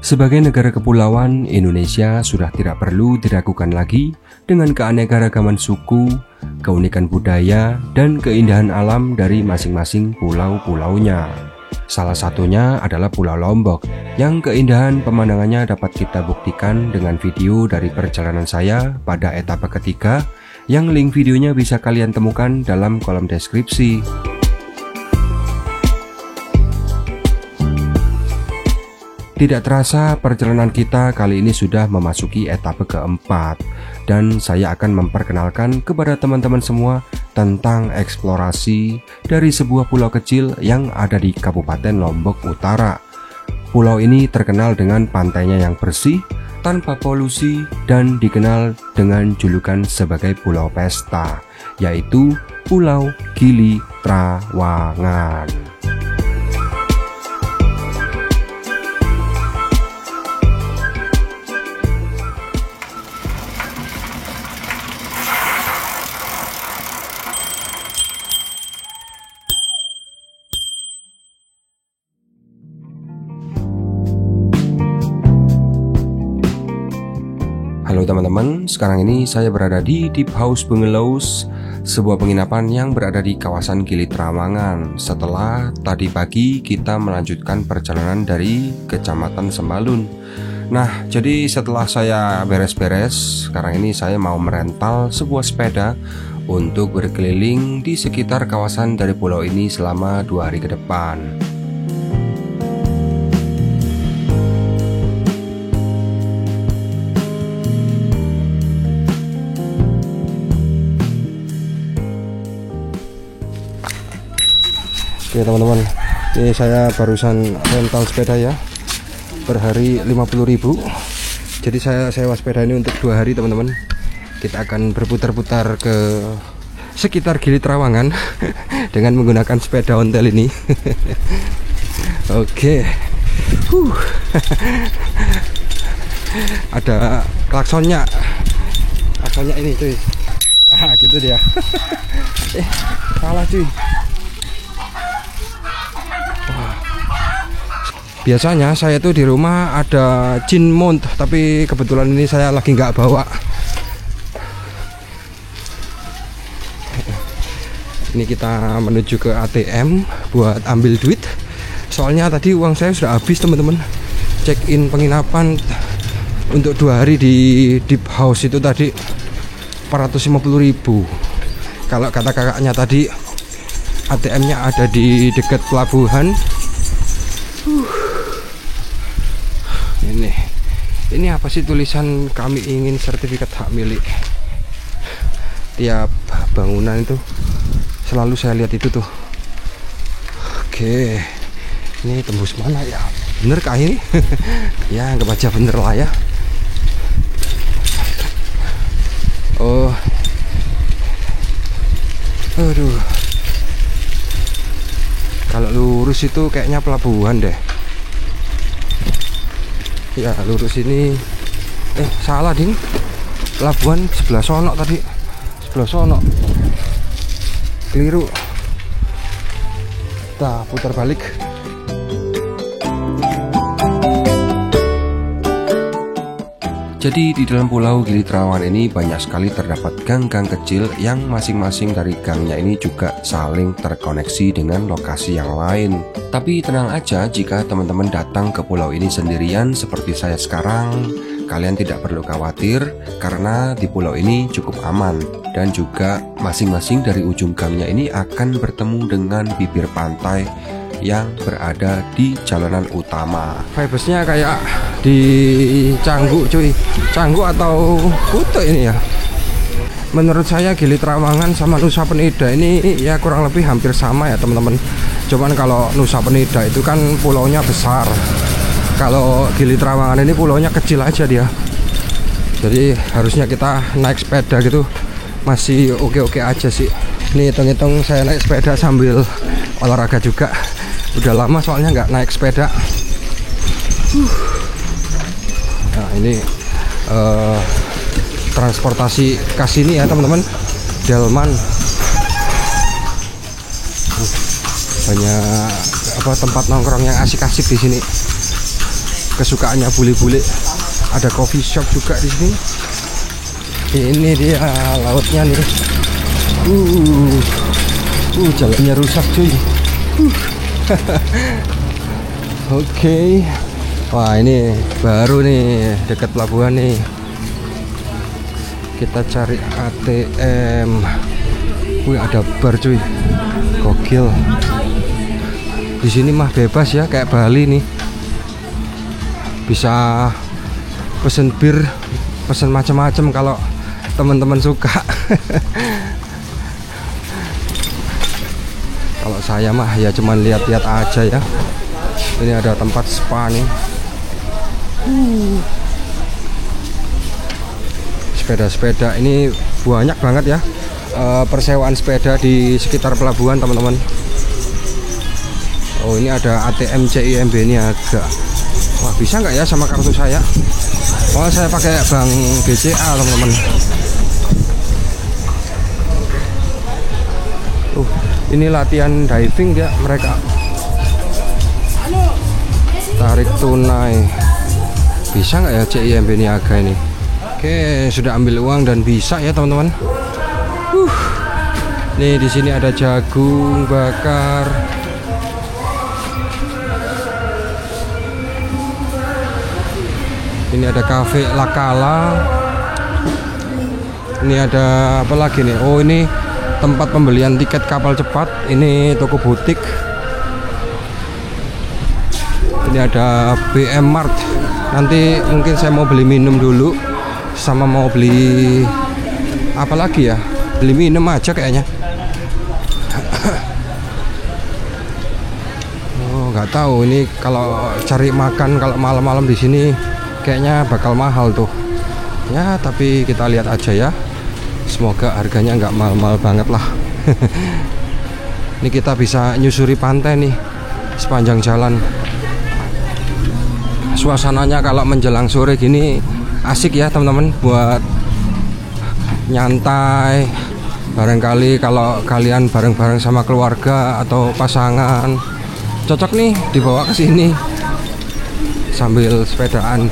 Sebagai negara kepulauan, Indonesia sudah tidak perlu diragukan lagi dengan keanekaragaman suku, keunikan budaya, dan keindahan alam dari masing-masing pulau-pulaunya. Salah satunya adalah Pulau Lombok, yang keindahan pemandangannya dapat kita buktikan dengan video dari perjalanan saya pada etapa ketiga, yang link videonya bisa kalian temukan dalam kolom deskripsi. Tidak terasa perjalanan kita kali ini sudah memasuki etapa keempat, dan saya akan memperkenalkan kepada teman-teman semua tentang eksplorasi dari sebuah pulau kecil yang ada di Kabupaten Lombok Utara. Pulau ini terkenal dengan pantainya yang bersih, tanpa polusi, dan dikenal dengan julukan sebagai Pulau Pesta, yaitu Pulau Gili Trawangan. Halo teman-teman, sekarang ini saya berada di Deep House Bungalows, sebuah penginapan yang berada di kawasan Gili Trawangan. Setelah tadi pagi kita melanjutkan perjalanan dari Kecamatan Sembalun. Nah, jadi setelah saya beres-beres, sekarang ini saya mau merental sebuah sepeda untuk berkeliling di sekitar kawasan dari pulau ini selama 2 hari ke depan. Oke teman-teman, ini saya barusan rental sepeda ya, per hari 50.000. Jadi saya sewa sepeda ini untuk 2 hari teman-teman. Kita akan berputar-putar ke sekitar Gili Trawangan dengan menggunakan sepeda ontel ini. Oke. Ada klaksonnya. Klaksonnya ini cuy. Gitu dia. Salah cuy. Biasanya saya tuh di rumah ada Chin mount, tapi kebetulan ini saya lagi nggak bawa. Ini kita menuju ke ATM buat ambil duit. Soalnya tadi uang saya sudah habis teman-teman. Check in penginapan untuk 2 hari di Deep House itu tadi 450.000. Kalau kata kakaknya tadi ATM-nya ada di dekat pelabuhan. Ini apa sih tulisan kami ingin sertifikat hak milik. Tiap bangunan itu selalu saya lihat itu tuh. Oke, ini tembus mana ya? Bener kah ini? Ya anggap aja bener lah ya. Oh, aduh, kalau lurus itu kayaknya pelabuhan deh. Ya lurus ini, salah ding, pelabuhan sebelah sono tadi, sebelah sono, keliru. Kita putar balik. Jadi di dalam pulau Gili Trawangan ini banyak sekali terdapat gang-gang kecil yang masing-masing dari gangnya ini juga saling terkoneksi dengan lokasi yang lain. Tapi tenang aja, jika teman-teman datang ke pulau ini sendirian seperti saya sekarang, kalian tidak perlu khawatir karena di pulau ini cukup aman. Dan juga masing-masing dari ujung gangnya ini akan bertemu dengan bibir pantai yang berada di jalanan utama. Vibesnya kayak di Canggu cuy, Canggu atau Kuta ini ya. Menurut saya Gili Trawangan sama Nusa Penida ini ya kurang lebih hampir sama ya teman-teman. Cuman kalau Nusa Penida itu kan pulaunya besar, kalau Gili Trawangan ini pulaunya kecil aja dia. Jadi harusnya kita naik sepeda gitu masih oke-oke aja sih. Nih hitung-hitung saya naik sepeda sambil olahraga juga. Udah lama soalnya nggak naik sepeda. Nah ini transportasi khas ini ya teman-teman, delman. Banyak tempat nongkrong yang asik-asik di sini. kesukaannya bule-bule. Ada coffee shop juga di sini. Ini dia lautnya nih. Jalannya rusak cuy. Oke. Wah, ini baru nih dekat pelabuhan nih. Kita cari ATM. Wih, ada bar cuy. Gokil. Di sini mah bebas ya, kayak Bali nih. Bisa pesen bir, pesen macam-macam kalau teman-teman suka. Kalau saya mah ya cuman lihat-lihat aja ya. Ini ada tempat spa nih. Sepeda-sepeda ini banyak banget ya. Persewaan sepeda di sekitar pelabuhan teman-teman. Oh, ini ada ATM CIMB ini agak. Wah, bisa nggak ya sama kartu saya? Oh, saya pakai bank BCA teman-teman. Ini latihan diving dia mereka. Tarik tunai. Bisa nggak ya CIMB Niaga ini? Oke, sudah ambil uang dan bisa ya teman-teman. Nih di sini ada jagung bakar. Ini ada cafe Lakala. Ini ada apa lagi nih? Oh, ini tempat pembelian tiket kapal cepat. Ini toko butik. Ini ada BM Mart. Nanti mungkin saya mau beli minum dulu, sama mau beli apa lagi ya? Beli minum aja kayaknya. Oh, nggak tahu ini kalau cari makan kalau malam-malam di sini kayaknya bakal mahal tuh. Ya, tapi kita lihat aja ya. Semoga harganya nggak mahal-mahal banget lah. Ini kita bisa nyusuri pantai nih sepanjang jalan. Suasananya kalau menjelang sore gini asik ya teman-teman, buat nyantai. Barangkali kalau kalian bareng-bareng sama keluarga atau pasangan, cocok nih dibawa ke sini sambil sepedaan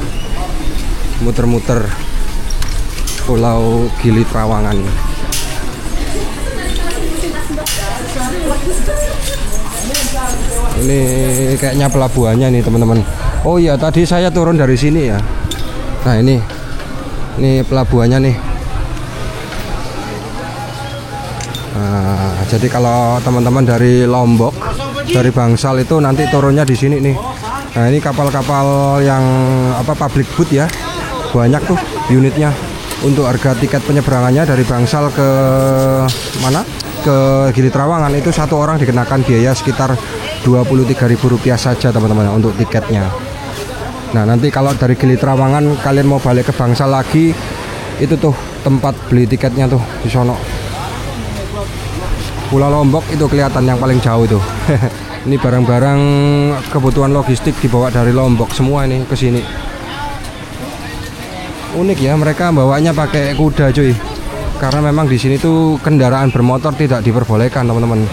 muter-muter Pulau Gili Trawangan. Ini kayaknya pelabuhannya nih teman-teman. Oh iya, tadi saya turun dari sini ya. Nah, ini pelabuhannya nih. Nah, jadi kalau teman-teman dari Lombok, dari Bangsal itu nanti turunnya di sini nih. Nah, ini kapal-kapal yang apa public boat ya. Banyak tuh unitnya. Untuk harga tiket penyeberangannya dari Bangsal ke mana? Ke Gili Trawangan itu satu orang dikenakan biaya sekitar Rp23.000 saja teman-teman untuk tiketnya. Nah, nanti kalau dari Gili Trawangan kalian mau balik ke Bangsal lagi, itu tuh tempat beli tiketnya tuh di sono. Pulau Lombok itu kelihatan yang paling jauh itu. Ini barang-barang kebutuhan logistik dibawa dari Lombok semua ini ke sini. Unik ya, mereka bawanya pakai kuda cuy. Karena memang di sini tuh kendaraan bermotor tidak diperbolehkan teman-teman.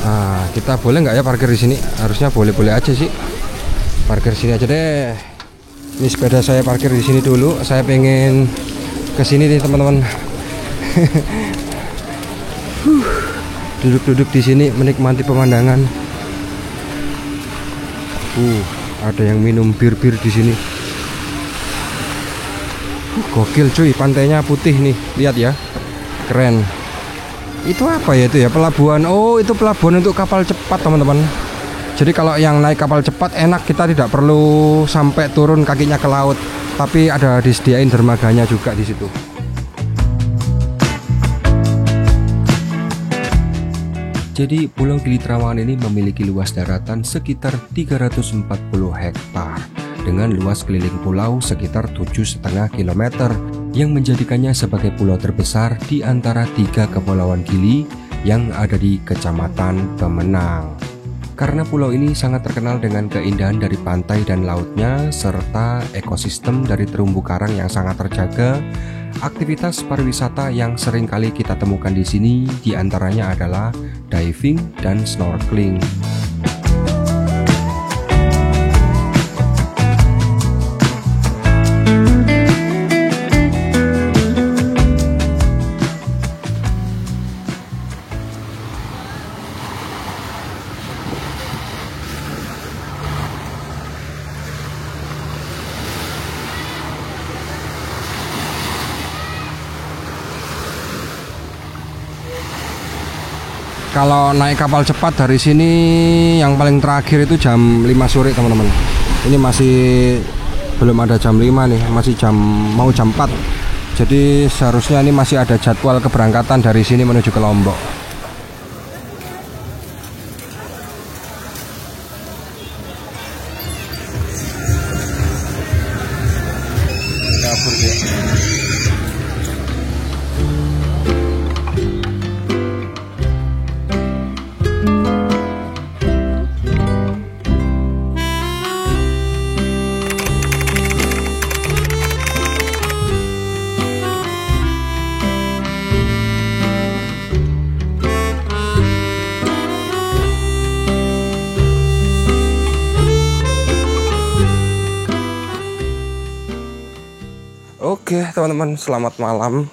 Nah, kita boleh nggak ya parkir di sini? Harusnya boleh-boleh aja sih. Parkir sini aja deh. Ini sepeda saya parkir di sini dulu. Saya pengen ke sini nih teman-teman. Duduk-duduk di sini menikmati pemandangan. Ada yang minum bir-bir di sini. Gokil cuy, pantainya putih nih. Lihat ya. Keren. Itu apa ya itu ya? Pelabuhan. Oh, itu pelabuhan untuk kapal cepat, teman-teman. Jadi kalau yang naik kapal cepat enak, kita tidak perlu sampai turun kakinya ke laut, tapi ada disediain dermaganya juga di situ. Jadi Pulau Gili Trawangan ini memiliki luas daratan sekitar 340 hektar dengan luas keliling pulau sekitar 7,5 km yang menjadikannya sebagai pulau terbesar di antara 3 kepulauan Gili yang ada di Kecamatan Pemenang. Karena pulau ini sangat terkenal dengan keindahan dari pantai dan lautnya, serta ekosistem dari terumbu karang yang sangat terjaga, aktivitas pariwisata yang sering kali kita temukan di sini diantaranya adalah diving dan snorkeling. Kalau naik kapal cepat dari sini yang paling terakhir itu jam 5 sore teman-teman. Ini masih belum ada jam 5 nih, masih mau jam 4. Jadi seharusnya ini masih ada jadwal keberangkatan dari sini menuju ke Lombok. Oke teman-teman, selamat malam.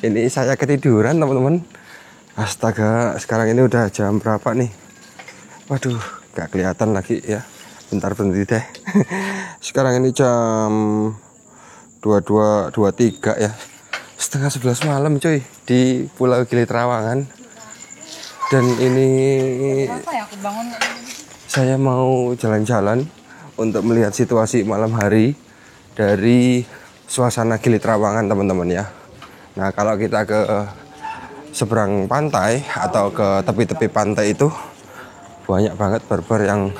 Ini saya ketiduran teman-teman. Astaga, sekarang ini udah jam berapa nih? Waduh, gak kelihatan lagi ya. Bentar berhenti deh. Sekarang ini jam 22.23 ya. Setengah 11 malam cuy, di Pulau Gili Trawangan. Dan ini saya mau jalan-jalan untuk melihat situasi malam hari dari suasana Gili Trawangan teman-teman ya. Nah kalau kita ke seberang pantai atau ke tepi-tepi pantai itu banyak banget barber yang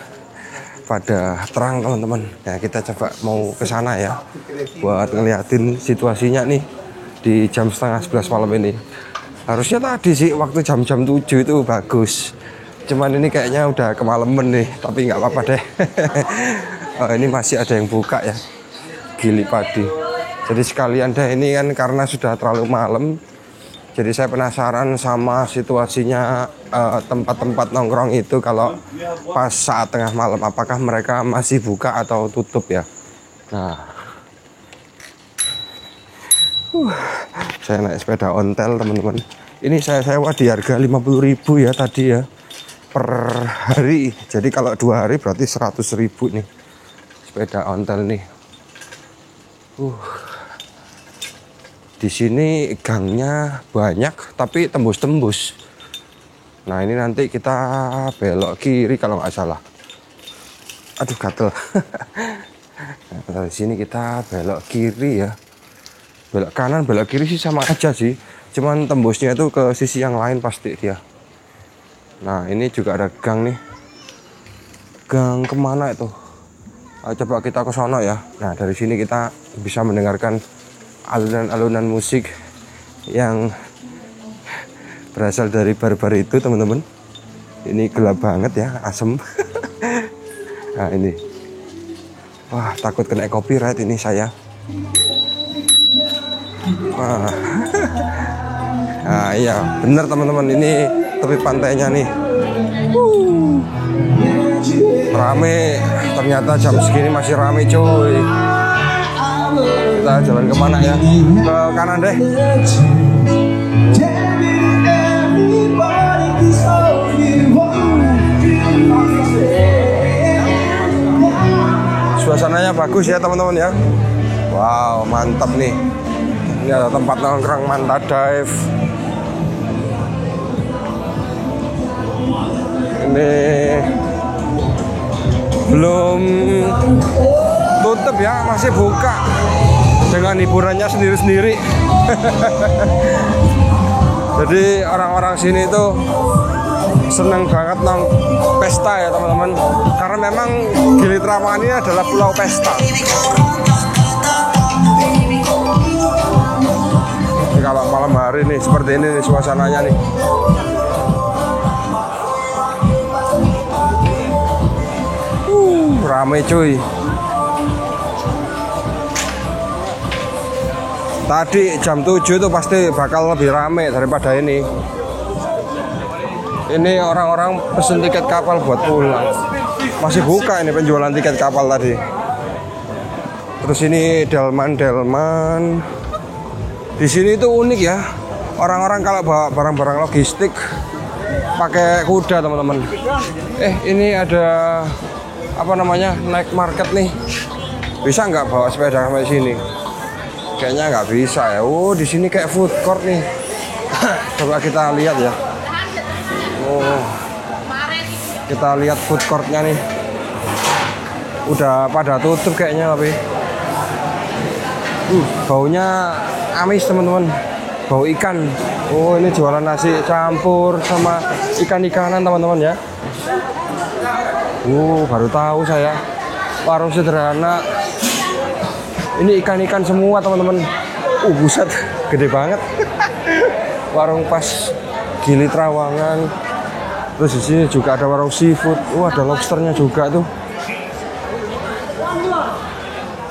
pada terang teman-teman. Nah kita coba mau ke sana ya buat ngeliatin situasinya nih di jam setengah 11 malam ini. Harusnya tadi sih waktu jam-jam 7 itu bagus, cuman ini kayaknya udah kemalaman nih, tapi nggak apa-apa deh. Oh, ini masih ada yang buka ya, Gili Padi. Jadi sekalian deh, ini kan karena sudah terlalu malam, jadi saya penasaran sama situasinya tempat-tempat nongkrong itu kalau pas saat tengah malam, apakah mereka masih buka atau tutup ya. Nah, saya naik sepeda ontel teman-teman. Ini saya sewa di harga 50.000 ya tadi ya per hari. Jadi kalau 2 hari berarti 100.000 nih sepeda ontel nih. Di sini gangnya banyak tapi tembus-tembus. Nah ini nanti kita belok kiri kalau nggak salah. Aduh gatel. Nah, dari sini kita belok kiri ya. Belok kanan, belok kiri sih sama aja sih. Cuman tembusnya itu ke sisi yang lain pasti dia. Nah ini juga ada gang nih. Gang kemana itu? Coba kita ke sono ya. Nah dari sini kita bisa mendengarkan alunan-alunan musik yang berasal dari barbar itu teman-teman. Ini gelap banget ya, asem. Nah ini, wah takut kena copyright ini saya. Wah. Nah iya bener teman-teman, ini tepi pantainya nih. Rame, ternyata jam segini masih rame cuy. Kita jalan kemana ya? Ke kanan deh. Suasananya bagus ya teman-teman ya. Wow mantap nih. Ini ada tempat nongkrong Manta Dive. Ini belum tutup ya, masih buka dengan hiburannya sendiri-sendiri. Jadi orang-orang sini itu seneng banget pesta ya teman-teman, karena memang Gili Trawangan ini adalah pulau pesta. Jadi kalau malam hari nih seperti ini nih suasananya nih. rame cuy. Tadi jam 7 itu pasti bakal lebih rame daripada ini. Ini orang-orang pesen tiket kapal buat pulang. Masih buka ini penjualan tiket kapal tadi. Terus ini delman. Di sini itu unik ya. Orang-orang kalau bawa barang-barang logistik pakai kuda, teman-teman. Ini ada apa namanya? Night market nih. Bisa nggak bawa sepeda sampai sini? Kayaknya nggak bisa ya. Oh, di sini kayak food court nih. Coba kita lihat ya. Oh, kita lihat food courtnya nih. Udah pada tutup kayaknya tapi. Baunya amis teman-teman. Bau ikan. Oh, ini jualan nasi campur sama ikan-ikanan teman-teman ya. Baru tahu saya. Warung sederhana. Ini ikan-ikan semua teman-teman. Buset, gede banget. Warung pas Gili Trawangan. Terus di sini juga ada warung seafood. Ada lobsternya juga tuh.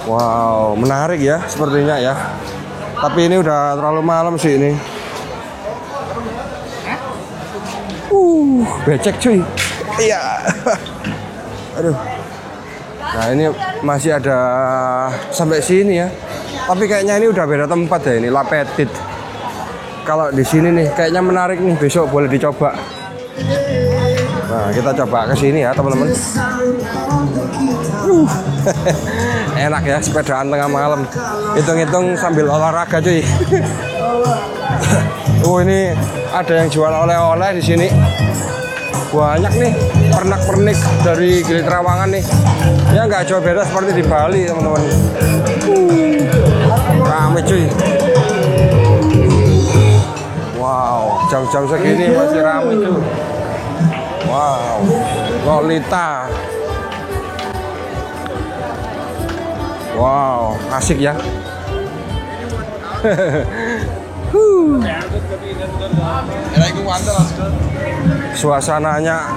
Wow, menarik ya sepertinya ya. Tapi ini udah terlalu malam sih ini. Becek cuy. Iya. Aduh. Nah ini masih ada sampai sini ya. Tapi kayaknya ini udah beda tempat ya ini, La Petite. Kalau di sini nih kayaknya menarik nih, besok boleh dicoba. Nah kita coba ke sini ya teman-teman. Enak ya sepedaan tengah malam. Hitung-hitung sambil olahraga cuy. Ini ada yang jual oleh-oleh di sini. Banyak nih pernak-pernik dari Gili Trawangan nih. Ya nggak jauh beda seperti di Bali teman-teman. Rame cuy. Wow, jam-jam segini masih rame cuy. Wow, Lolita. Wow, asik ya. Suasananya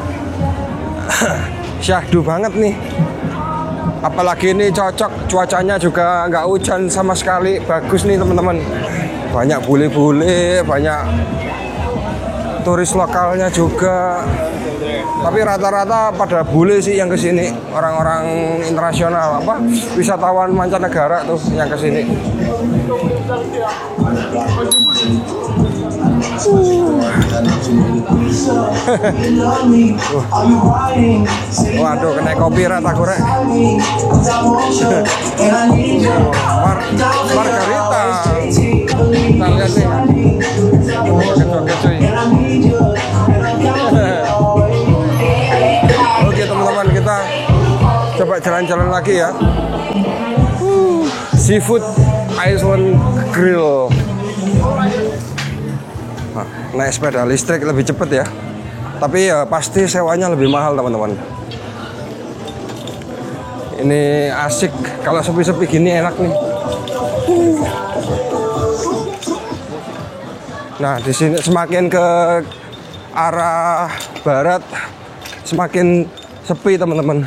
syahdu banget nih. Apalagi ini cocok, cuacanya juga nggak hujan sama sekali. Bagus nih teman-teman. Banyak bule-bule, banyak turis lokalnya juga. Tapi rata-rata pada bule sih yang kesini. Orang-orang internasional, wisatawan mancanegara tuh yang kesini. Waduh, kena copyright aku rek. Margarita. Kita lihat nih. Joget-joget cuy. Oke teman-teman, kita coba jalan-jalan lagi ya. Seafood Island Grill. Naik sepeda listrik lebih cepet ya. Tapi ya pasti sewanya lebih mahal teman-teman. Ini asik kalau sepi-sepi gini, enak nih. Nah di sini semakin ke arah barat semakin sepi teman-teman.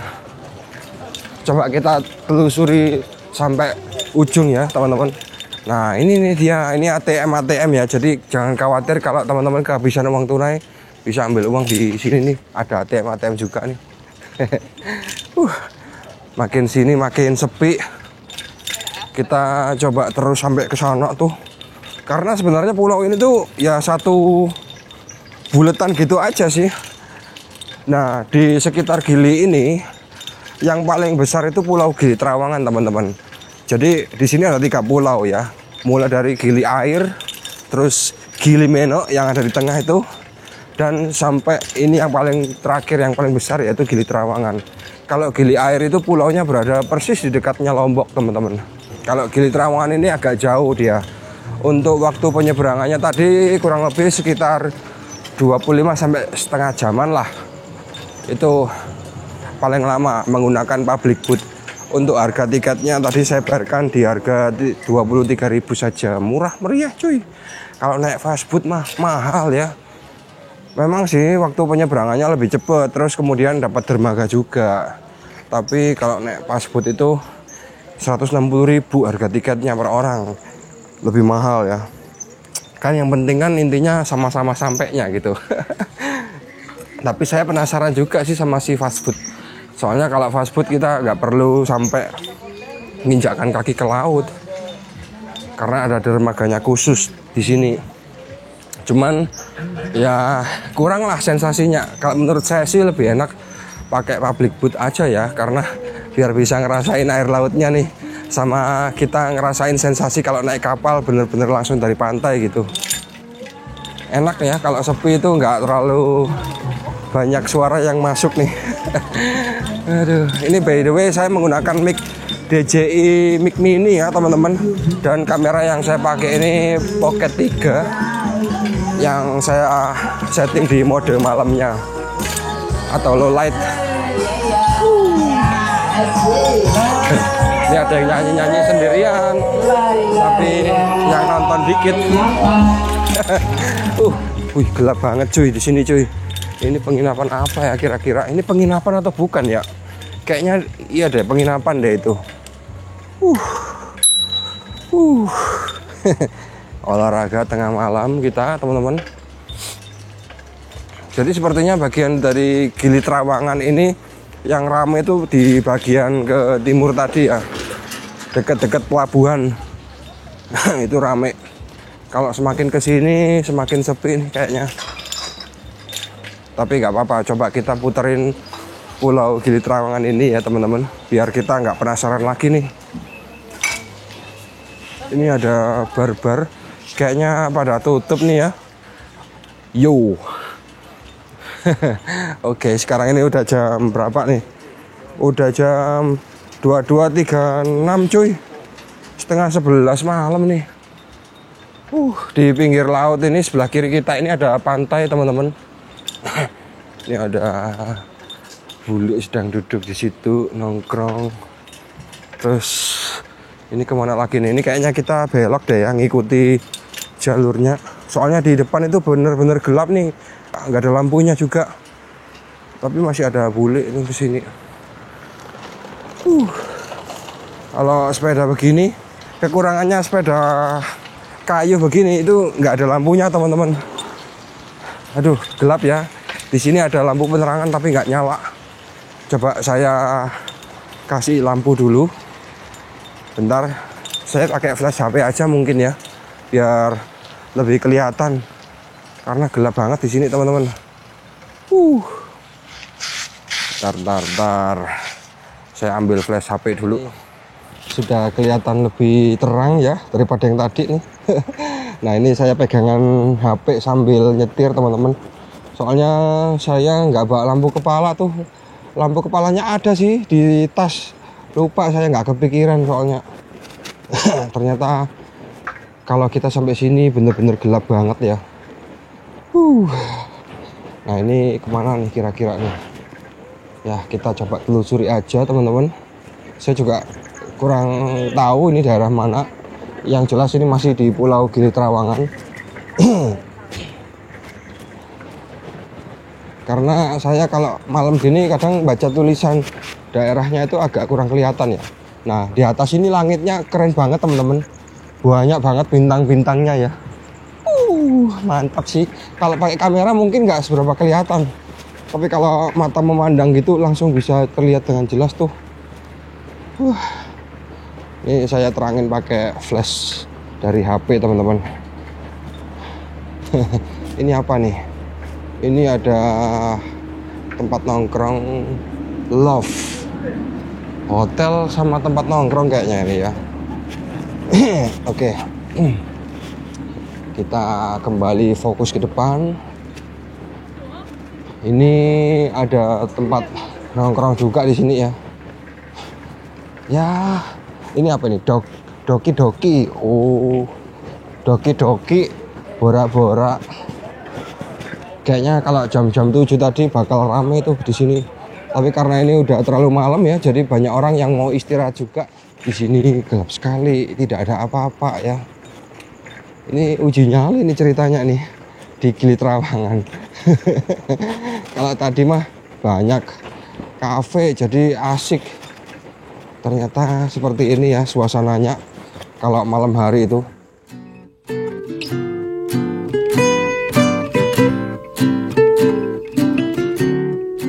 Coba kita telusuri sampai ujung ya teman-teman. Nah ini nih dia, ini ATM ya. Jadi jangan khawatir kalau teman-teman kehabisan uang tunai, bisa ambil uang di sini nih. Ada ATM juga nih. Makin sini makin sepi. Kita coba terus sampai ke sana tuh. Karena sebenarnya pulau ini tuh ya satu buletan gitu aja sih. Nah di sekitar Gili ini yang paling besar itu Pulau Gili Trawangan teman-teman. Jadi di sini ada 3 pulau ya. Mulai dari Gili Air, terus Gili Meno yang ada di tengah itu, dan sampai ini yang paling terakhir yang paling besar yaitu Gili Trawangan. Kalau Gili Air itu pulaunya berada persis di dekatnya Lombok teman-teman. Kalau Gili Trawangan ini agak jauh dia. Untuk waktu penyeberangannya tadi kurang lebih sekitar 25 sampai setengah jaman lah. Itu paling lama menggunakan public boat. Untuk harga tiketnya tadi saya bayarkan di harga 23.000 saja. Murah meriah cuy. Kalau naik fast boat mah mahal ya. Memang sih waktu penyeberangannya lebih cepat. Terus kemudian dapat dermaga juga. Tapi kalau naik fastfood itu 160.000 harga tiketnya per orang, lebih mahal ya. Kan yang penting kan intinya sama-sama sampainya gitu. Tapi saya penasaran juga sih sama si fastfood. Soalnya kalau fastfood kita nggak perlu sampai menginjakkan kaki ke laut, karena ada dermaganya khusus di sini. Cuman ya kurang lah sensasinya. Kalau menurut saya sih lebih enak pakai public boat aja ya, karena biar bisa ngerasain air lautnya nih, sama kita ngerasain sensasi kalau naik kapal bener-bener langsung dari pantai gitu. Enak ya kalau sepi itu nggak terlalu banyak suara yang masuk nih. Aduh, ini by the way saya menggunakan mic DJI mic mini ya teman-teman, dan kamera yang saya pakai ini Pocket 3 yang saya setting di mode malamnya atau low light. Ini ada yang nyanyi-nyanyi sendirian, tapi yang nonton dikit. Wih, gelap banget cuy di sini cuy. Ini penginapan apa ya kira-kira? Ini penginapan atau bukan ya? Kayaknya iya deh, penginapan deh itu. Olahraga tengah malam kita teman-teman. Jadi sepertinya bagian dari Gili Trawangan ini yang ramai itu di bagian ke timur tadi ya, dekat-dekat pelabuhan. Itu ramai. Kalau semakin ke sini semakin sepi nih kayaknya. Tapi nggak apa-apa, coba kita puterin Pulau Gili Trawangan ini ya teman-teman, biar kita nggak penasaran lagi nih. Ini ada bar-bar, kayaknya pada tutup nih ya. Yo. Oke, sekarang ini udah jam berapa nih? Udah jam 22.36 cuy. Setengah 11 malam nih. Di pinggir laut ini sebelah kiri kita ini ada pantai teman-teman. Ini ada bule sedang duduk di situ nongkrong. Terus ini kemana lagi nih? Ini kayaknya kita belok deh ya, ngikuti jalurnya. Soalnya di depan itu bener-bener gelap nih. Nggak ada lampunya juga, tapi masih ada bule itu di sini. Kalau sepeda begini, kekurangannya sepeda kayu begini itu nggak ada lampunya teman-teman. Aduh, gelap ya. Di sini ada lampu penerangan tapi nggak nyala. Coba saya kasih lampu dulu. Bentar, saya pakai flash HP aja mungkin ya, biar lebih kelihatan. Karena gelap banget di sini teman-teman. Bentar. Saya ambil flash HP dulu. Sudah kelihatan lebih terang ya daripada yang tadi nih. Nah ini saya pegangan HP sambil nyetir teman-teman. Soalnya saya nggak bawa lampu kepala tuh. Lampu kepalanya ada sih di tas. Lupa, saya nggak kepikiran soalnya. Ternyata kalau kita sampai sini bener-bener gelap banget ya. Nah ini kemana nih kira-kira nih? Ya kita coba telusuri aja teman-teman. Saya juga kurang tahu ini daerah mana. Yang jelas ini masih di Pulau Gili Trawangan. Karena saya kalau malam gini kadang baca tulisan daerahnya itu agak kurang kelihatan ya. Nah di atas ini langitnya keren banget teman-teman. Banyak banget bintang-bintangnya ya. Mantap sih. Kalau pakai kamera mungkin nggak seberapa kelihatan, tapi kalau mata memandang gitu langsung bisa terlihat dengan jelas tuh. Ini saya terangin pakai flash dari HP teman-teman. Ini apa nih? Ini ada tempat nongkrong Love Hotel sama tempat nongkrong kayaknya ini ya. Oke. Kita kembali fokus ke depan. Ini ada tempat nongkrong juga di sini ya. Ya, ini apa ini? Doki-doki. Oh, doki-doki, borak-borak. Kayaknya kalau jam-jam 7 tadi bakal rame tuh di sini. Tapi karena ini udah terlalu malam ya, jadi banyak orang yang mau istirahat juga. Di sini gelap sekali, tidak ada apa-apa ya. Ini uji nyali nih ceritanya nih di Gili Trawangan. Kalau tadi mah banyak kafe, jadi asik. Ternyata seperti ini ya suasananya kalau malam hari itu.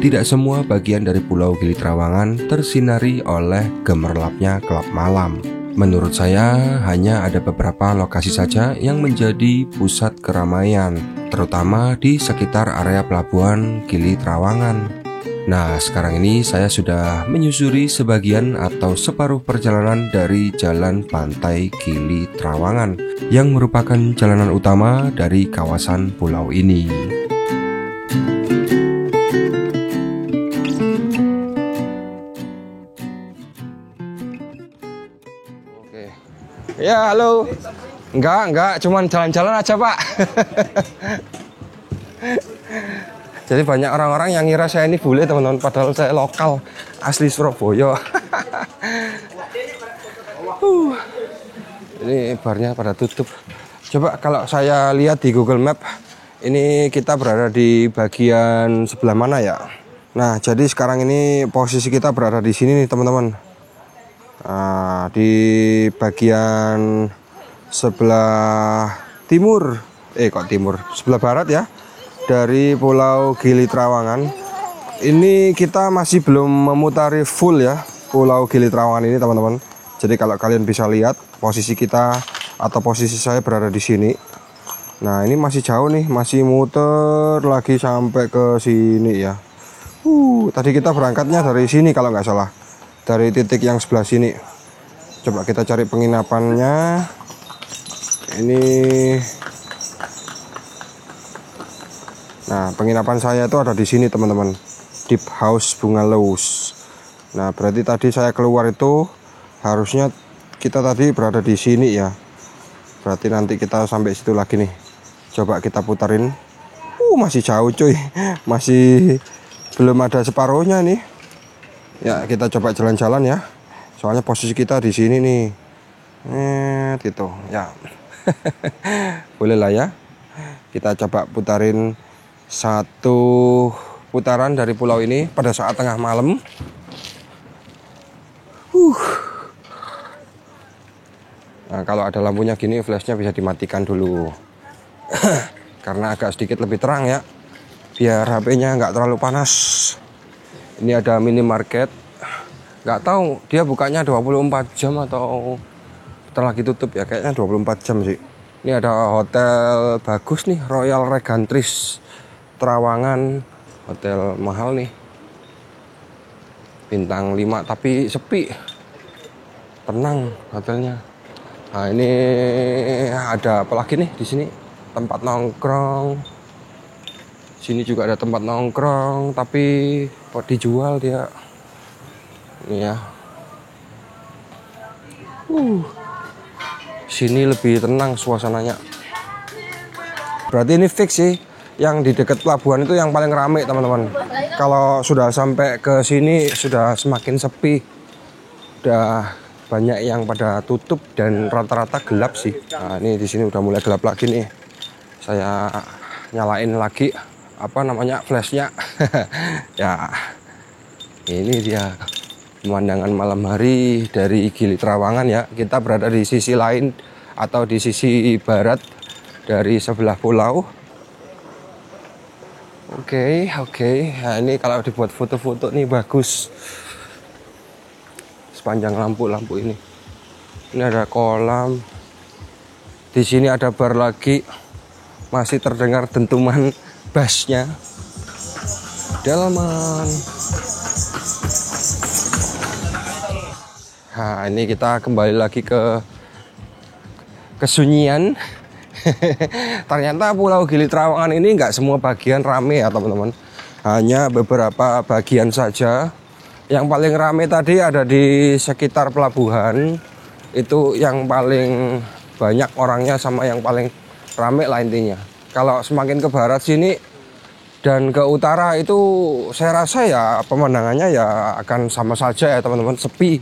Tidak semua bagian dari Pulau Gili Trawangan tersinari oleh gemerlapnya gelap malam. Menurut saya, hanya ada beberapa lokasi saja yang menjadi pusat keramaian, terutama di sekitar area pelabuhan Gili Trawangan. Nah, sekarang ini saya sudah menyusuri sebagian atau separuh perjalanan dari Jalan Pantai Gili Trawangan, yang merupakan jalanan utama dari kawasan pulau ini. Ya, halo. Enggak, cuman jalan-jalan aja, Pak. Jadi banyak orang-orang yang ngira saya ini bule, teman-teman, padahal saya lokal, asli Surabaya. Ini barnya pada tutup. Coba kalau saya lihat di Google Map, ini kita berada di bagian sebelah mana ya? Nah, jadi sekarang ini posisi kita berada di sini nih, teman-teman. Nah, di bagian sebelah timur, sebelah barat ya, dari Pulau Gili Trawangan. Ini kita masih belum memutari full ya Pulau Gili Trawangan ini, teman-teman. Jadi kalau kalian bisa lihat posisi kita atau posisi saya berada di sini. Nah, ini masih jauh nih, masih muter lagi sampai ke sini ya. Tadi kita berangkatnya dari sini kalau nggak salah, dari titik yang sebelah sini. Coba kita cari penginapannya. Ini, nah, penginapan saya itu ada di sini, teman-teman. Deep House Bungalows. Nah, berarti tadi saya keluar itu harusnya kita tadi berada di sini ya. Berarti nanti kita sampai situ lagi nih. Coba kita putarin. Masih jauh cuy. Masih belum ada separuhnya nih. Ya, kita coba jalan-jalan ya. Soalnya posisi kita di sini nih. Gitu ya. Boleh lah ya. Kita coba putarin satu putaran dari pulau ini pada saat tengah malam. Nah, kalau ada lampunya gini, flashnya bisa dimatikan dulu. Karena agak sedikit lebih terang ya, biar HP-nya nggak terlalu panas. Ini ada minimarket. Nggak tahu dia bukanya 24 jam atau lagi tutup ya, kayaknya 24 jam sih. Ini ada hotel bagus nih, Royal Regantris Trawangan. Hotel mahal nih, bintang 5 tapi sepi, tenang hotelnya. Nah, ini ada apa lagi nih di sini? Tempat nongkrong. Sini juga ada tempat nongkrong, tapi kok dijual dia. Ini ya. Sini lebih tenang suasananya. Berarti ini fix sih, yang di dekat pelabuhan itu yang paling rame, teman-teman. Kalau sudah sampai ke sini sudah semakin sepi. Udah banyak yang pada tutup dan rata-rata gelap sih. Nah, ini di sini udah mulai gelap lagi nih. Saya nyalain lagi flashnya. Ya, ini dia pemandangan malam hari dari Gili Trawangan ya. Kita berada di sisi lain atau di sisi barat dari sebelah pulau. Oke. Nah, ini kalau dibuat foto-foto nih bagus. Sepanjang lampu-lampu ini. Ini ada kolam. Di sini ada bar lagi. Masih terdengar dentuman bassnya. Dalaman. Nah, ini kita kembali lagi ke kesunyian. Ternyata Pulau Gili Trawangan ini nggak semua bagian rame ya, teman-teman. Hanya beberapa bagian saja. Yang paling rame tadi ada di sekitar pelabuhan. Itu yang paling banyak orangnya sama yang paling rame lah intinya. Kalau semakin ke barat sini dan ke utara itu saya rasa ya pemandangannya ya akan sama saja ya, teman-teman, sepi.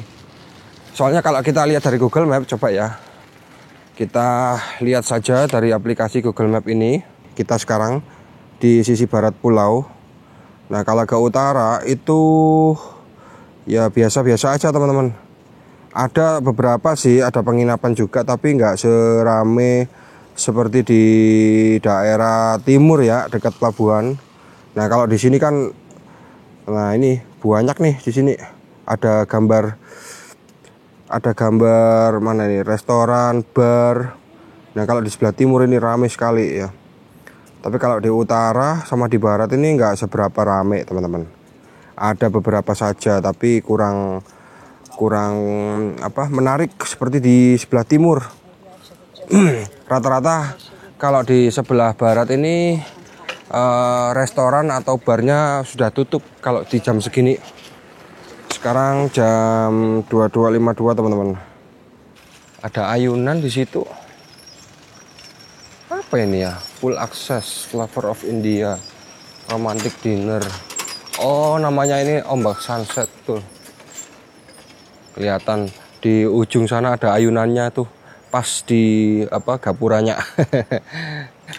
Soalnya kalau kita lihat dari Google Map, coba ya. Kita lihat saja dari aplikasi Google Map ini. Kita sekarang di sisi barat pulau. Nah kalau ke utara itu ya biasa-biasa aja teman-teman. Ada beberapa sih, ada penginapan juga, tapi nggak serame seperti di daerah timur ya, dekat pelabuhan. Nah kalau di sini kan, nah ini banyak nih di sini. Ada gambar mana nih, restoran, bar. Nah kalau di sebelah timur ini rame sekali ya. Tapi kalau di utara sama di barat ini nggak seberapa rame teman-teman. Ada beberapa saja, tapi kurang menarik seperti di sebelah timur. Rata-rata kalau di sebelah barat ini restoran atau barnya sudah tutup kalau di jam segini. Sekarang jam 22.52 teman-teman. Ada ayunan di situ. Apa ini ya? Full access Lover of India romantic dinner. Oh namanya ini ombak sunset tuh. Kelihatan di ujung sana ada ayunannya tuh, pas di gapuranya.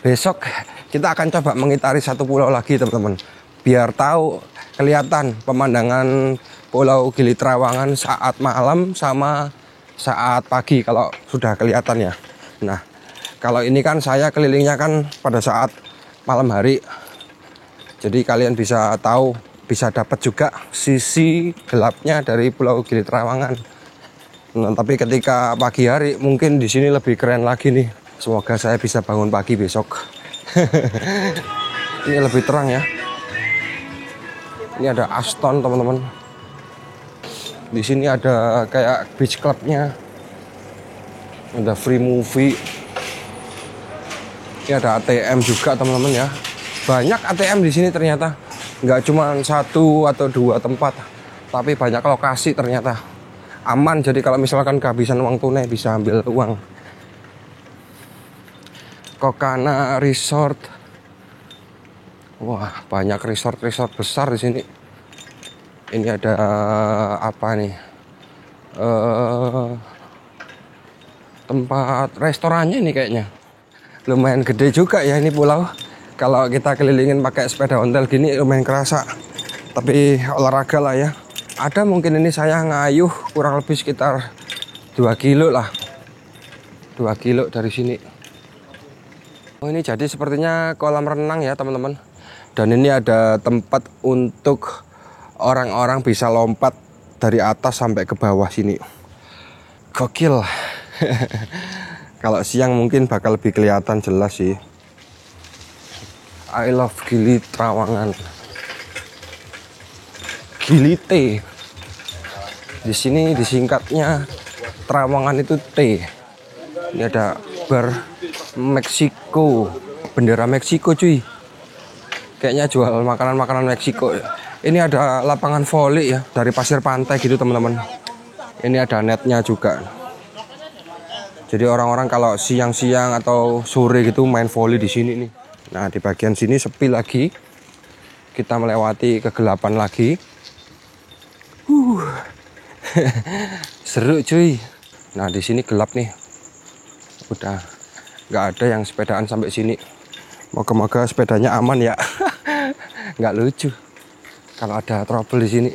Besok kita akan coba mengitari satu pulau lagi teman-teman, biar tahu kelihatan pemandangan Pulau Gili Trawangan saat malam sama saat pagi kalau sudah kelihatan ya. Nah kalau ini kan saya kelilingnya kan pada saat malam hari, jadi kalian bisa tahu, bisa dapat juga sisi gelapnya dari Pulau Gili Trawangan. Nah, tapi ketika pagi hari mungkin di sini lebih keren lagi nih. Semoga saya bisa bangun pagi besok. Ini lebih terang ya. Ini ada Aston teman-teman. Di sini ada kayak beach clubnya. Ada free movie. Ini ada ATM juga teman-teman ya. Banyak ATM di sini ternyata. Nggak cuma satu atau dua tempat, tapi banyak lokasi ternyata. Aman, jadi kalau misalkan kehabisan uang tunai bisa ambil uang. Kokana Resort. Wah, banyak resort besar di sini. Ini ada apa nih? Tempat restorannya ini kayaknya. Lumayan gede juga ya ini pulau. Kalau kita kelilingin pakai sepeda ontel gini lumayan kerasa. Tapi olahraga lah ya. Ada mungkin ini saya ngayuh kurang lebih sekitar 2 kilo lah. 2 kilo dari sini. Oh ini jadi sepertinya kolam renang ya teman-teman. Dan ini ada tempat untuk orang-orang bisa lompat dari atas sampai ke bawah sini. Gokil. Kalau siang mungkin bakal lebih kelihatan jelas sih. I love Gili Trawangan. Gili T. Di sini disingkatnya Trawangan itu T. Ini ada bar Meksiko, bendera Meksiko cuy. Kayaknya jual makanan-makanan Meksiko. Ini ada lapangan voli ya, dari pasir pantai gitu teman-teman. Ini ada netnya juga. Jadi orang-orang kalau siang-siang atau sore gitu main voli di sini nih. Nah di bagian sini sepi lagi. Kita melewati kegelapan lagi. Seru cuy. Nah di sini gelap nih. Udah nggak ada yang sepedaan sampai sini. Moga-moga sepedanya aman ya. Nggak lucu kalau ada trouble di sini.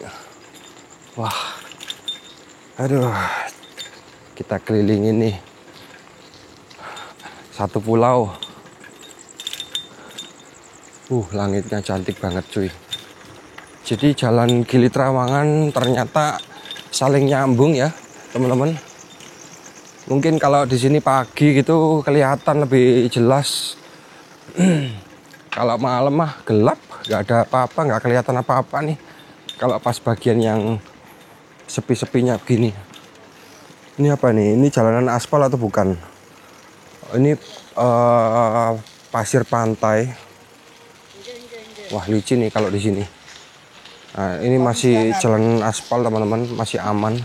Wah, aduh, kita kelilingin nih satu pulau. Langitnya cantik banget cuy. Jadi jalan Gili Trawangan ternyata saling nyambung ya teman-teman. Mungkin kalau di sini pagi gitu kelihatan lebih jelas. Kalau malam mah gelap, nggak ada apa-apa, nggak kelihatan apa-apa nih. Kalau pas bagian yang sepi-sepinya begini. Ini apa nih? Ini jalanan aspal atau bukan? Ini pasir pantai. Wah licin nih kalau di sini. Nah, ini masih jalanan aspal teman-teman, masih aman.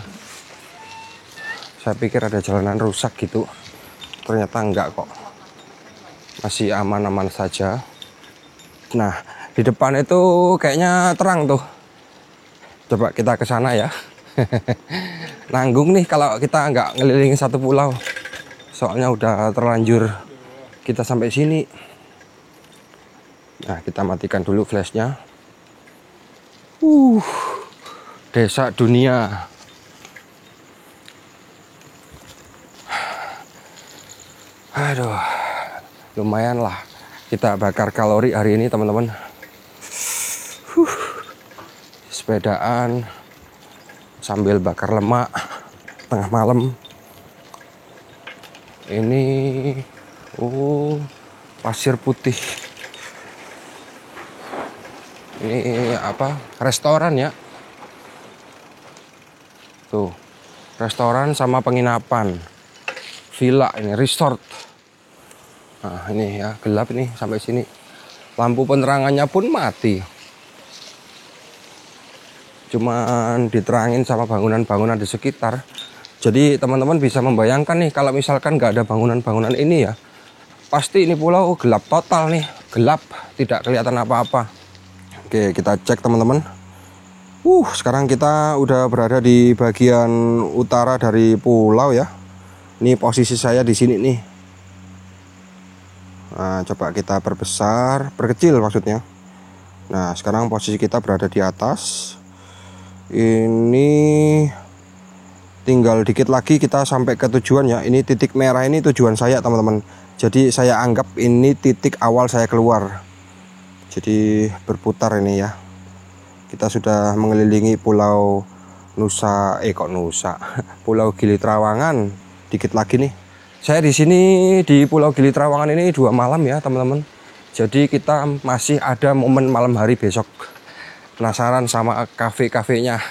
Saya pikir ada jalanan rusak gitu. Ternyata enggak kok. Masih aman-aman saja. Nah, di depan itu kayaknya terang tuh. Coba kita ke sana ya. Nanggung nih kalau kita nggak ngelilingi satu pulau. Soalnya udah terlanjur kita sampai sini. Nah, kita matikan dulu flashnya. Uh, Desa dunia. Aduh, lumayan lah kita bakar kalori hari ini teman-teman. Sepedaan sambil bakar lemak tengah malam. Ini pasir putih. Ini apa? Restoran ya. Tuh, restoran sama penginapan. Villa ini, resort. Nah, ini ya, gelap nih sampai sini. Lampu penerangannya pun mati. Cuman diterangin sama bangunan-bangunan di sekitar. Jadi teman-teman bisa membayangkan nih, kalau misalkan nggak ada bangunan-bangunan ini ya, pasti ini pulau gelap total nih. Gelap, tidak kelihatan apa-apa. Oke, kita cek teman-teman. Sekarang kita udah berada di bagian utara dari pulau ya. Ini posisi saya di sini nih. Nah, coba kita perbesar, perkecil maksudnya. Nah, sekarang posisi kita berada di atas. Ini tinggal dikit lagi kita sampai ke tujuan ya. Ini titik merah ini tujuan saya teman-teman. Jadi saya anggap ini titik awal saya keluar. Jadi berputar ini ya. Kita sudah mengelilingi pulau Pulau Gili Trawangan. Dikit lagi nih. Saya di sini di Pulau Gili Trawangan ini 2 malam ya teman-teman. Jadi kita masih ada momen malam hari besok. Penasaran sama kafe-kafenya.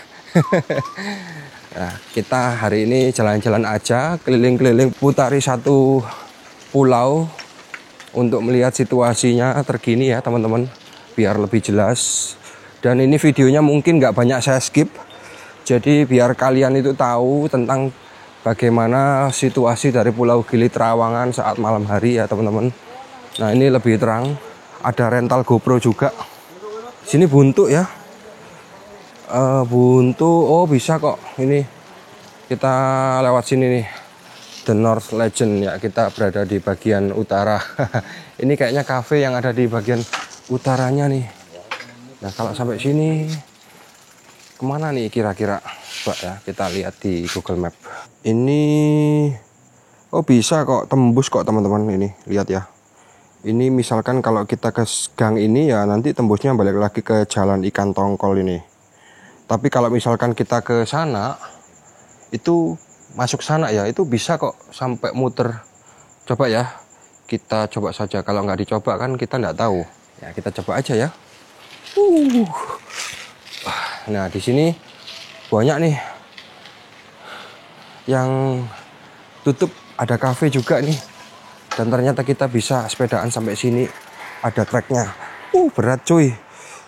Nah, kita hari ini jalan-jalan aja, keliling-keliling putari satu pulau untuk melihat situasinya terkini ya teman-teman, biar lebih jelas. Dan ini videonya mungkin nggak banyak saya skip, jadi biar kalian itu tahu tentang bagaimana situasi dari Pulau Gili Trawangan saat malam hari ya teman-teman. Nah, ini lebih terang, ada rental GoPro juga. Sini buntu ya. Buntu, bisa kok. Ini kita lewat sini nih, The North Legend ya. Kita berada di bagian utara. Ini kayaknya cafe yang ada di bagian utaranya nih. Nah, kalau sampai sini kemana nih kira-kira? Coba ya kita lihat di Google Map. Ini bisa kok tembus kok teman-teman. Ini lihat ya. Ini misalkan kalau kita ke gang ini ya, nanti tembusnya balik lagi ke jalan ikan tongkol ini. Tapi kalau misalkan kita ke sana, itu masuk sana ya, itu bisa kok sampai muter. Coba ya, kita coba saja. Kalau nggak dicoba kan kita nggak tahu. Ya kita coba aja ya. Nah, di sini banyak nih yang tutup, ada cafe juga nih. Dan ternyata kita bisa sepedaan sampai sini. Ada treknya. Berat cuy.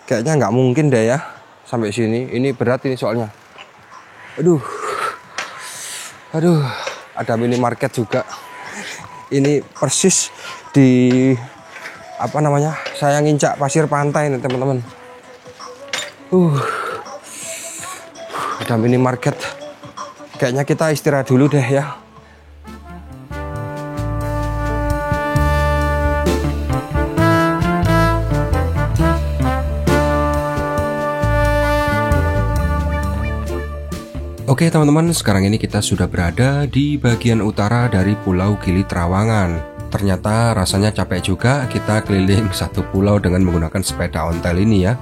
Kayaknya nggak mungkin deh ya sampai sini. Ini berat ini soalnya. Aduh, ada minimarket juga. Ini persis di saya nginjak pasir pantai nih teman-teman. Ada minimarket. Kayaknya kita istirahat dulu deh ya. Oke teman-teman, sekarang ini kita sudah berada di bagian utara dari Pulau Gili Trawangan. Ternyata rasanya capek juga kita keliling satu pulau dengan menggunakan sepeda ontel ini ya.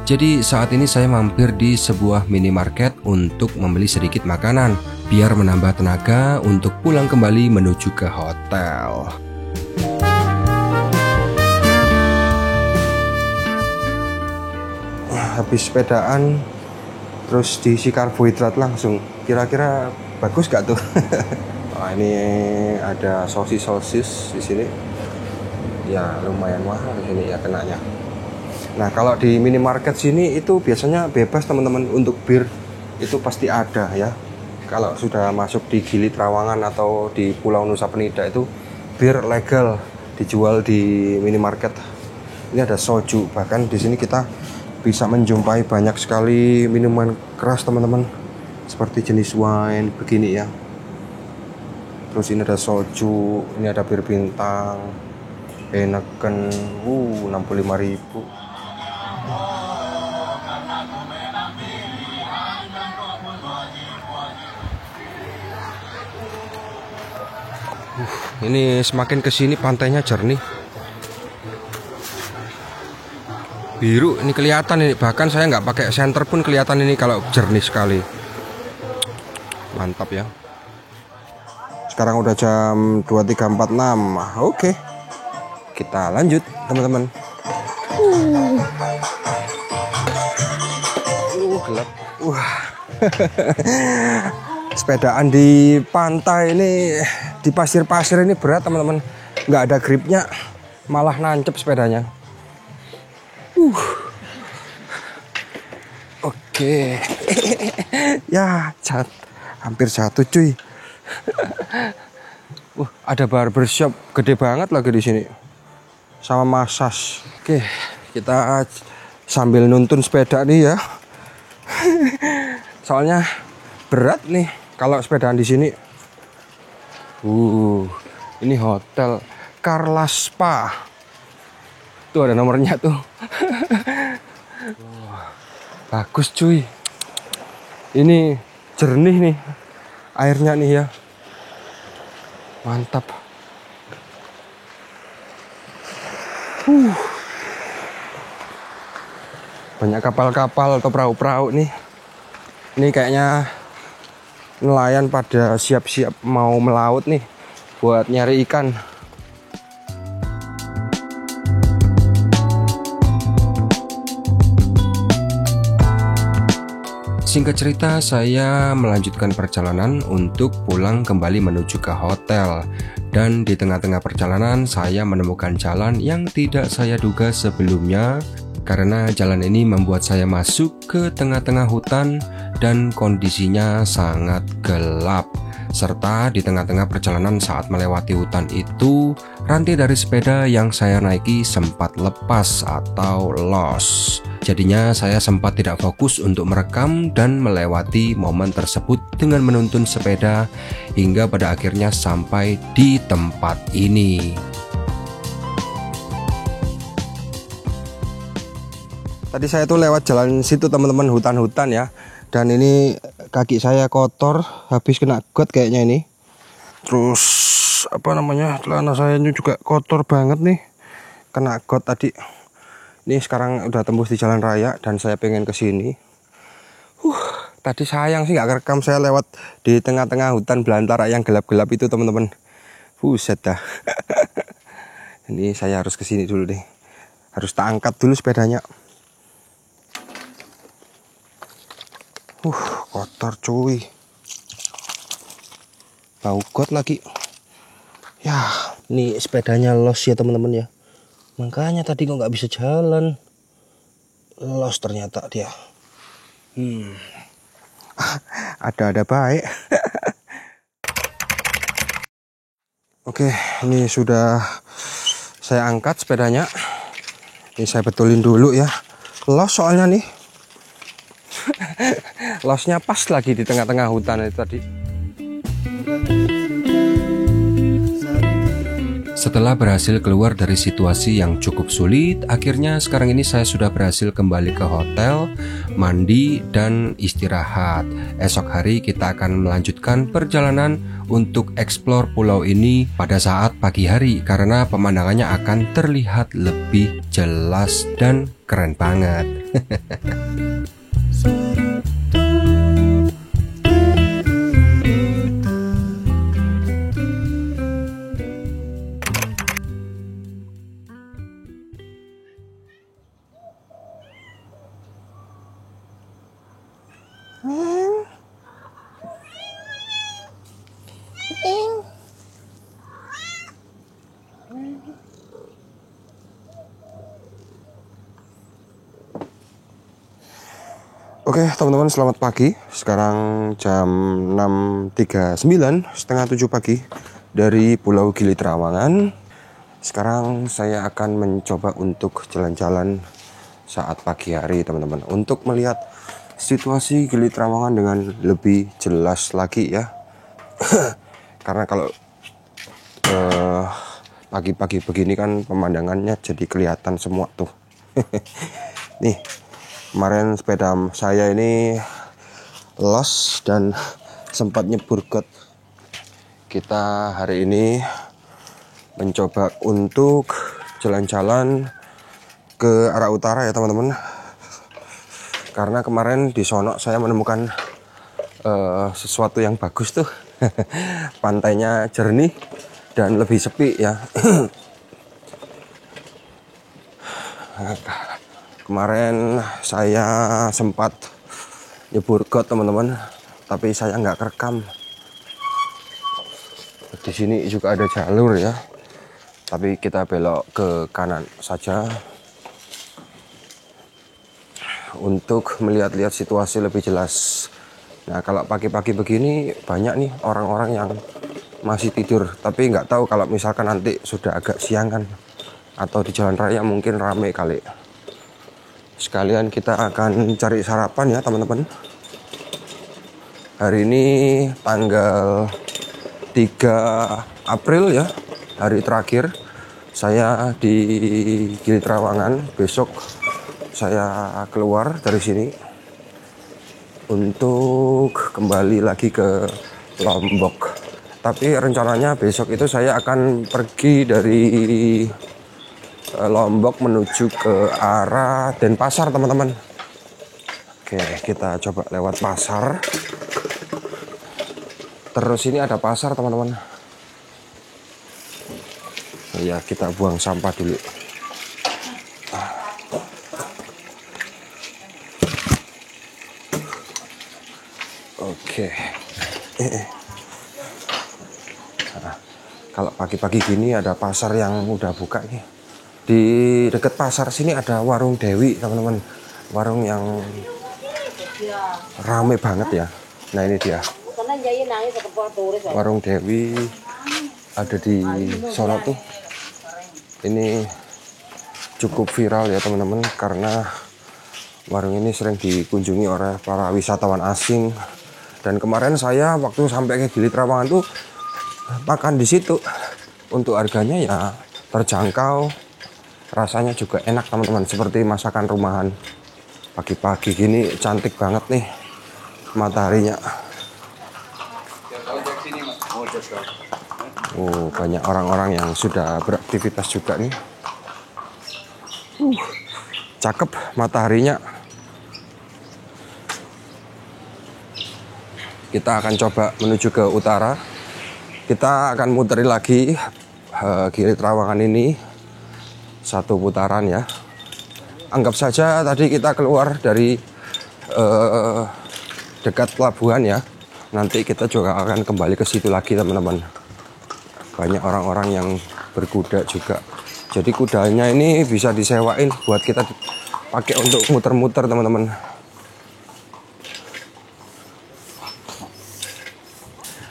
Jadi saat ini saya mampir di sebuah minimarket untuk membeli sedikit makanan, biar menambah tenaga untuk pulang kembali menuju ke hotel. Habis sepedaan, terus diisi karbohidrat langsung. Kira-kira bagus gak tuh? Nah, ini ada sosis di sini. Ya lumayan mahal di sini ya kenanya. Nah, kalau di minimarket sini itu biasanya bebas teman-teman, untuk bir itu pasti ada ya. Kalau sudah masuk di Gili Trawangan atau di Pulau Nusa Penida itu bir legal dijual di minimarket. Ini ada soju, bahkan di sini kita bisa menjumpai banyak sekali minuman keras teman-teman, seperti jenis wine begini ya. Terus ini ada soju, ini ada bir bintang, Heineken, 65.000. Ini semakin kesini pantainya jernih, biru ini kelihatan ini. Bahkan saya nggak pakai senter pun kelihatan ini kalau jernih sekali. Mantap ya. Sekarang udah jam 23.46. Oke, kita lanjut teman-teman. Gelap. Sepedaan di pantai ini, di pasir-pasir ini berat teman-teman. Nggak ada gripnya, malah nancep sepedanya. Oke. Ya, hampir jatuh cuy. Ada barbershop gede banget lagi di sini, sama massage. Oke, kita sambil nuntun sepeda nih ya. Soalnya berat nih kalau sepedaan di sini. Ini hotel Carla Spa. Tuh ada nomornya tuh. Bagus cuy. Ini jernih nih airnya nih ya. Mantap. Banyak kapal-kapal atau perahu-perahu nih. Ini kayaknya nelayan pada siap-siap mau melaut nih buat nyari ikan. Singkat cerita, saya melanjutkan perjalanan untuk pulang kembali menuju ke hotel. Dan di tengah-tengah perjalanan, saya menemukan jalan yang tidak saya duga sebelumnya. Karena jalan ini membuat saya masuk ke tengah-tengah hutan dan kondisinya sangat gelap. Serta di tengah-tengah perjalanan saat melewati hutan itu, rantai dari sepeda yang saya naiki sempat lepas atau lost. Jadinya saya sempat tidak fokus untuk merekam dan melewati momen tersebut dengan menuntun sepeda hingga pada akhirnya sampai di tempat ini. Tadi saya tuh lewat jalan situ teman-teman, hutan-hutan ya. Dan ini kaki saya kotor, habis kena got kayaknya ini. Terus celana saya ini juga kotor banget nih, kena got tadi. Ini sekarang udah tembus di jalan raya dan saya pengen ke sini. Tadi sayang sih nggak kerekam, saya lewat di tengah-tengah hutan belantara yang gelap-gelap itu teman-teman. Buset dah. Ini saya harus ke sini dulu deh. Harus tak angkat dulu sepedanya. Kotor cuy. Bau got lagi. Ya, ini sepedanya los ya teman-teman ya. Makanya tadi kok nggak bisa jalan. Los ternyata dia. Ada baik. Oke, ini sudah saya angkat sepedanya. Ini saya betulin dulu ya. Los soalnya nih. Losnya pas lagi di tengah-tengah hutan itu tadi. Setelah berhasil keluar dari situasi yang cukup sulit, akhirnya sekarang ini saya sudah berhasil kembali ke hotel, mandi, dan istirahat. Esok hari kita akan melanjutkan perjalanan untuk eksplor pulau ini pada saat pagi hari, karena pemandangannya akan terlihat lebih jelas dan keren banget. Oke teman-teman, selamat pagi. Sekarang jam 6.39, setengah 7 pagi dari Pulau Gili Trawangan. Sekarang saya akan mencoba untuk jalan-jalan saat pagi hari teman-teman, untuk melihat situasi Gili Trawangan dengan lebih jelas lagi ya. Karena kalau pagi-pagi begini kan pemandangannya jadi kelihatan semua tuh. Nih, kemarin sepeda saya ini lost dan sempat nyebur got. Kita hari ini mencoba untuk jalan-jalan ke arah utara ya teman-teman. Karena kemarin di sono saya menemukan sesuatu yang bagus tuh. Pantainya jernih dan lebih sepi ya. Kemarin saya sempat nyebur got teman-teman, tapi saya nggak kerekam. Di sini juga ada jalur ya, tapi kita belok ke kanan saja untuk melihat-lihat situasi lebih jelas. Nah, kalau pagi-pagi begini banyak nih orang-orang yang masih tidur, tapi nggak tahu kalau misalkan nanti sudah agak siang kan, atau di jalan raya mungkin rame kali. Sekalian kita akan cari sarapan ya teman-teman. Hari ini tanggal 3 April ya, hari terakhir saya di Gili Trawangan. Besok saya keluar dari sini untuk kembali lagi ke Lombok. Tapi rencananya besok itu saya akan pergi dari Lombok menuju ke arah Denpasar teman-teman. Oke, kita coba lewat pasar. Terus ini ada pasar teman-teman. Ya, kita buang sampah dulu. Oke. Nah, kalau pagi-pagi gini ada pasar yang udah buka nih. Di dekat pasar sini ada warung Dewi teman-teman. Warung yang rame banget ya. Nah, ini dia. Warung Dewi ada di Solo tuh. Ini cukup viral ya teman-teman, karena warung ini sering dikunjungi oleh para wisatawan asing. Dan kemarin saya waktu sampai ke Gili Trawangan tuh makan di situ. Untuk harganya ya terjangkau. Rasanya juga enak teman-teman, seperti masakan rumahan. Pagi-pagi gini cantik banget nih mataharinya. Oh, banyak orang-orang yang sudah beraktivitas juga nih. Cakep mataharinya. Kita akan coba menuju ke utara. Kita akan muteri lagi Gili Trawangan ini satu putaran ya. Anggap saja tadi kita keluar dari dekat pelabuhan ya. Nanti kita juga akan kembali ke situ lagi teman-teman. Banyak orang-orang yang berkuda juga. Jadi kudanya ini bisa disewain buat kita pakai untuk muter-muter teman-teman.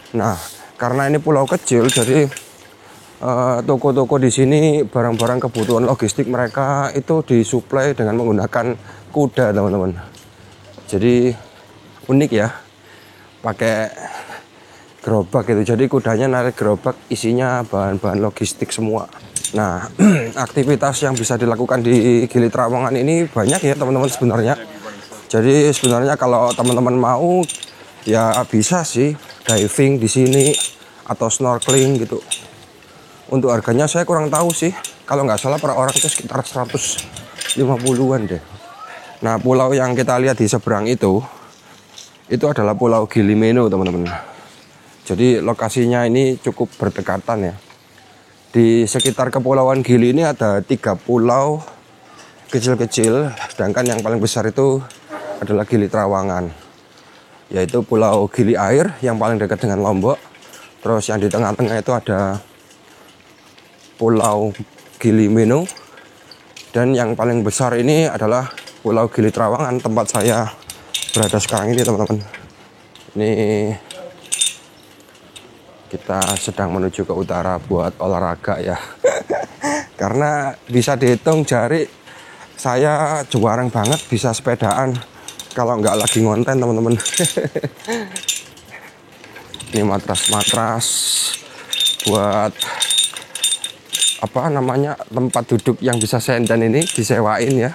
Nah, karena ini pulau kecil, jadi toko-toko di sini barang-barang kebutuhan logistik mereka itu disuplai dengan menggunakan kuda teman-teman. Jadi unik ya, pakai gerobak gitu. Jadi kudanya narik gerobak, isinya bahan-bahan logistik semua. Nah, aktivitas yang bisa dilakukan di Gili Trawangan ini banyak ya teman-teman sebenarnya. Jadi sebenarnya kalau teman-teman mau ya bisa sih diving di sini atau snorkeling gitu. Untuk harganya saya kurang tahu sih. Kalau nggak salah per orang itu sekitar 150-an deh. Nah, pulau yang kita lihat di seberang itu adalah Pulau Gili Meno teman-teman. Jadi lokasinya ini cukup berdekatan ya. Di sekitar Kepulauan Gili ini ada 3 pulau kecil-kecil. Sedangkan yang paling besar itu adalah Gili Trawangan. Yaitu Pulau Gili Air yang paling dekat dengan Lombok. Terus yang di tengah-tengah itu ada Pulau Gili Meno, dan yang paling besar ini adalah Pulau Gili Trawangan, tempat saya berada sekarang ini teman-teman. Ini kita sedang menuju ke utara buat olahraga ya. Karena bisa dihitung jari saya jarang banget bisa sepedaan kalau nggak lagi ngonten teman-teman. Ini matras-matras buat apa namanya, tempat duduk yang bisa sendan ini disewain ya.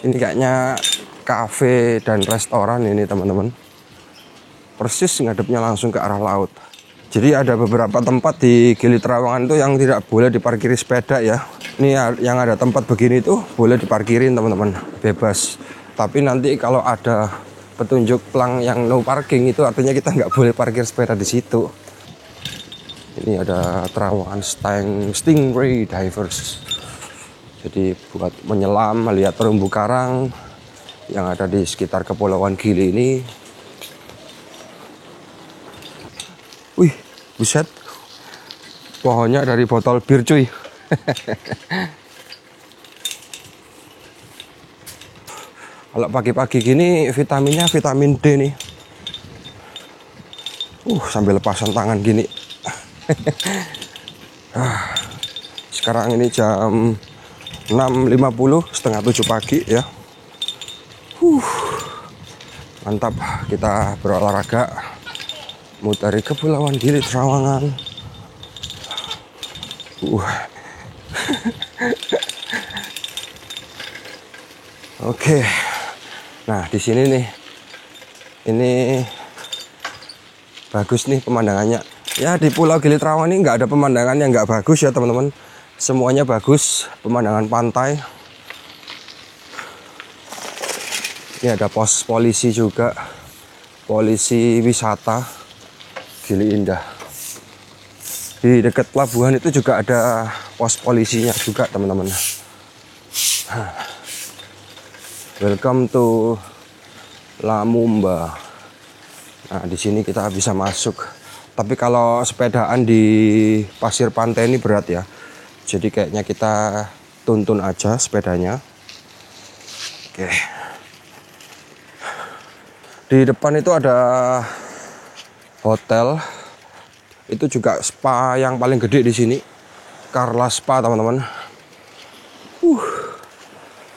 Ini kayaknya kafe dan restoran ini teman-teman. Persis ngadepnya langsung ke arah laut. Jadi ada beberapa tempat di Gili Trawangan itu yang tidak boleh diparkiri sepeda ya. Ini yang ada tempat begini tuh boleh diparkirin teman-teman, bebas. Tapi nanti kalau ada petunjuk pelang yang no parking itu artinya kita nggak boleh parkir sepeda di situ. Ini ada Trawangan Stingray Divers. Jadi buat menyelam, melihat terumbu karang yang ada di sekitar Kepulauan Gili ini. Wih, buset. Pohonnya dari botol bir cuy. Kalau pagi-pagi gini vitaminnya vitamin D nih. Sambil lepasan tangan gini. Sekarang ini jam 6.50, setengah 7 pagi ya. Mantap, kita berolahraga muteri Kepulauan Gili Trawangan. Oke. Nah, di sini nih. Ini bagus nih pemandangannya. Ya, di Pulau Gili Trawangan ini nggak ada pemandangan yang nggak bagus ya, teman-teman. Semuanya bagus, pemandangan pantai. Ini ada pos polisi juga. Polisi wisata Gili Indah. Di dekat pelabuhan itu juga ada pos polisinya juga, teman-teman. Welcome to Lamumba. Nah, di sini kita bisa masuk. Tapi kalau sepedaan di pasir pantai ini berat ya. Jadi kayaknya kita tuntun aja sepedanya. Oke. Di depan itu ada hotel. Itu juga spa yang paling gede di sini. Carla Spa, teman-teman.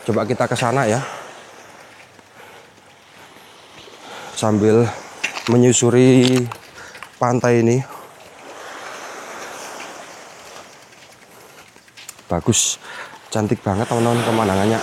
Coba kita ke sana ya. Sambil menyusuri pantai ini. Bagus, cantik banget teman-teman pemandangannya.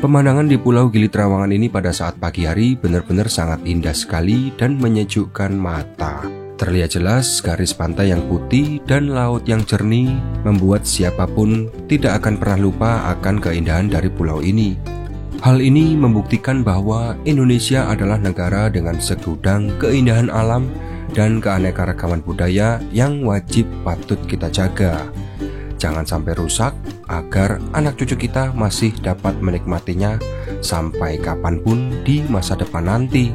Pemandangan di Pulau Gili Trawangan ini pada saat pagi hari benar-benar sangat indah sekali dan menyejukkan mata. Terlihat jelas garis pantai yang putih dan laut yang jernih membuat siapapun tidak akan pernah lupa akan keindahan dari pulau ini. Hal ini membuktikan bahwa Indonesia adalah negara dengan segudang keindahan alam dan keanekaragaman budaya yang wajib patut kita jaga. Jangan sampai rusak agar anak cucu kita masih dapat menikmatinya sampai kapanpun di masa depan nanti.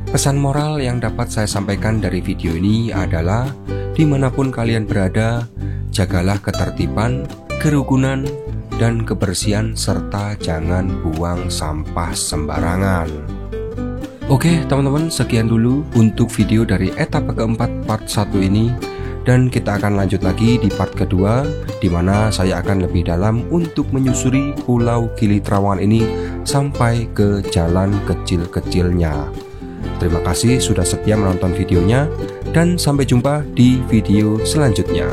Pesan moral yang dapat saya sampaikan dari video ini adalah dimanapun kalian berada, jagalah ketertiban, kerukunan, dan kebersihan serta jangan buang sampah sembarangan. Oke teman-teman, sekian dulu untuk video dari etapa keempat part 1 ini. Dan kita akan lanjut lagi di part kedua, di mana saya akan lebih dalam untuk menyusuri Pulau Gili Trawangan ini sampai ke jalan kecil-kecilnya. Terima kasih sudah setia menonton videonya, dan sampai jumpa di video selanjutnya.